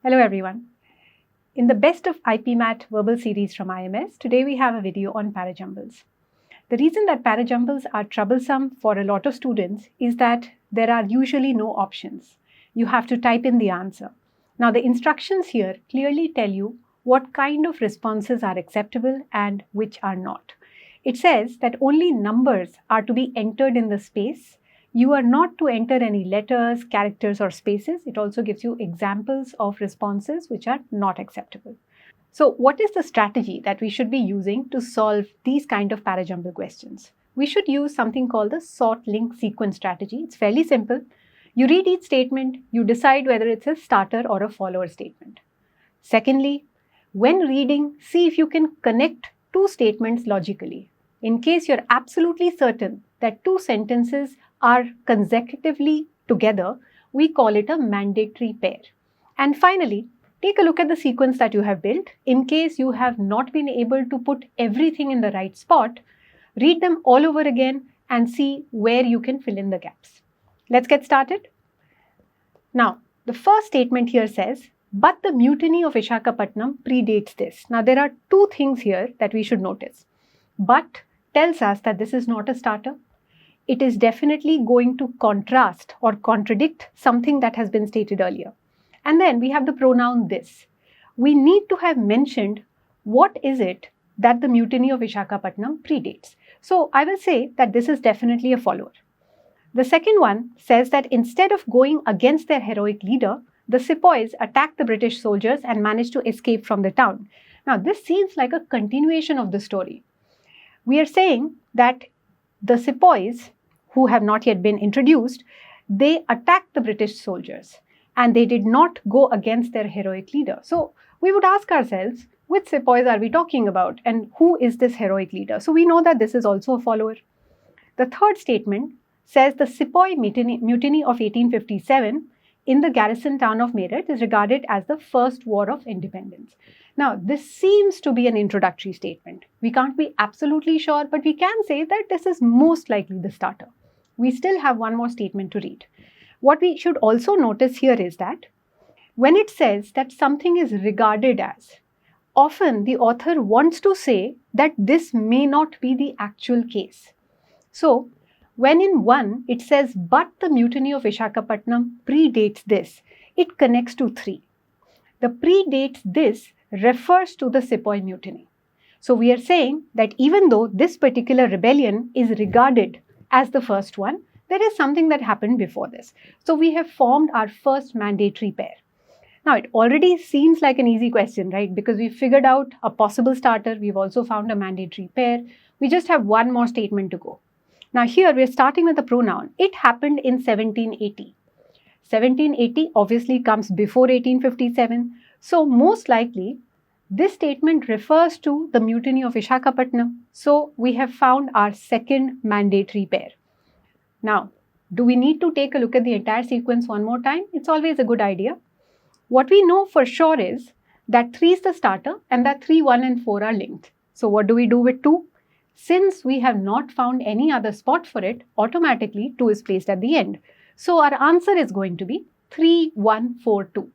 Hello everyone. In the best of IPMAT verbal series from IMS, today we have a video on Parajumbles. The reason that Parajumbles are troublesome for a lot of students is that there are usually no options. You have to type in the answer. Now the instructions here clearly tell you what kind of responses are acceptable and which are not. It says that only numbers are to be entered in the space. You are not to enter any letters, characters or spaces. It also gives you examples of responses which are not acceptable. So what is the strategy that we should be using to solve these kind of parajumble questions? We should use something called the sort link sequence strategy. It's fairly simple. You read each statement, you decide whether it's a starter or a follower statement. Secondly, when reading, see if you can connect two statements logically. In case you're absolutely certain that two sentences are consecutively together, we call it a mandatory pair. And finally, take a look at the sequence that you have built. In case you have not been able to put everything in the right spot, read them all over again and see where you can fill in the gaps. Let's get started. Now, the first statement here says, but the mutiny of Visakhapatnam predates this. Now, there are two things here that we should notice. But tells us that this is not a starter. It is definitely going to contrast or contradict something that has been stated earlier. And then we have the pronoun this. We need to have mentioned what is it that the mutiny of Visakhapatnam predates. So I will say that this is definitely a follower. The second one says that instead of going against their heroic leader, the sepoys attacked the British soldiers and managed to escape from the town. Now this seems like a continuation of the story. We are saying that the sepoys, who have not yet been introduced, they attacked the British soldiers and they did not go against their heroic leader. So we would ask ourselves, which sepoys are we talking about and who is this heroic leader? So we know that this is also a follower. The third statement says the sepoy mutiny of 1857 in the garrison town of Meerut is regarded as the first war of independence. Now, this seems to be an introductory statement. We can't be absolutely sure, but we can say that this is most likely the starter. We still have one more statement to read. What we should also notice here is that when it says that something is regarded as, often the author wants to say that this may not be the actual case. So, when in one it says, but the mutiny of Visakhapatnam predates this, it connects to three. The predates this refers to the sepoy mutiny. So we are saying that even though this particular rebellion is regarded as the first one, there is something that happened before this. So we have formed our first mandatory pair. Now it already seems like an easy question, right? Because we figured out a possible starter. We've also found a mandatory pair. We just have one more statement to go. Now here we're starting with the pronoun. It happened in 1780. 1780 obviously comes before 1857. So most likely this statement refers to the mutiny of Visakhapatnam. So we have found our second mandatory pair. Now, do we need to take a look at the entire sequence one more time? It's always a good idea. What we know for sure is that 3 is the starter and that 3, 1 and 4 are linked. So what do we do with 2? Since we have not found any other spot for it, automatically 2 is placed at the end. So our answer is going to be 3, 1, 4, 2.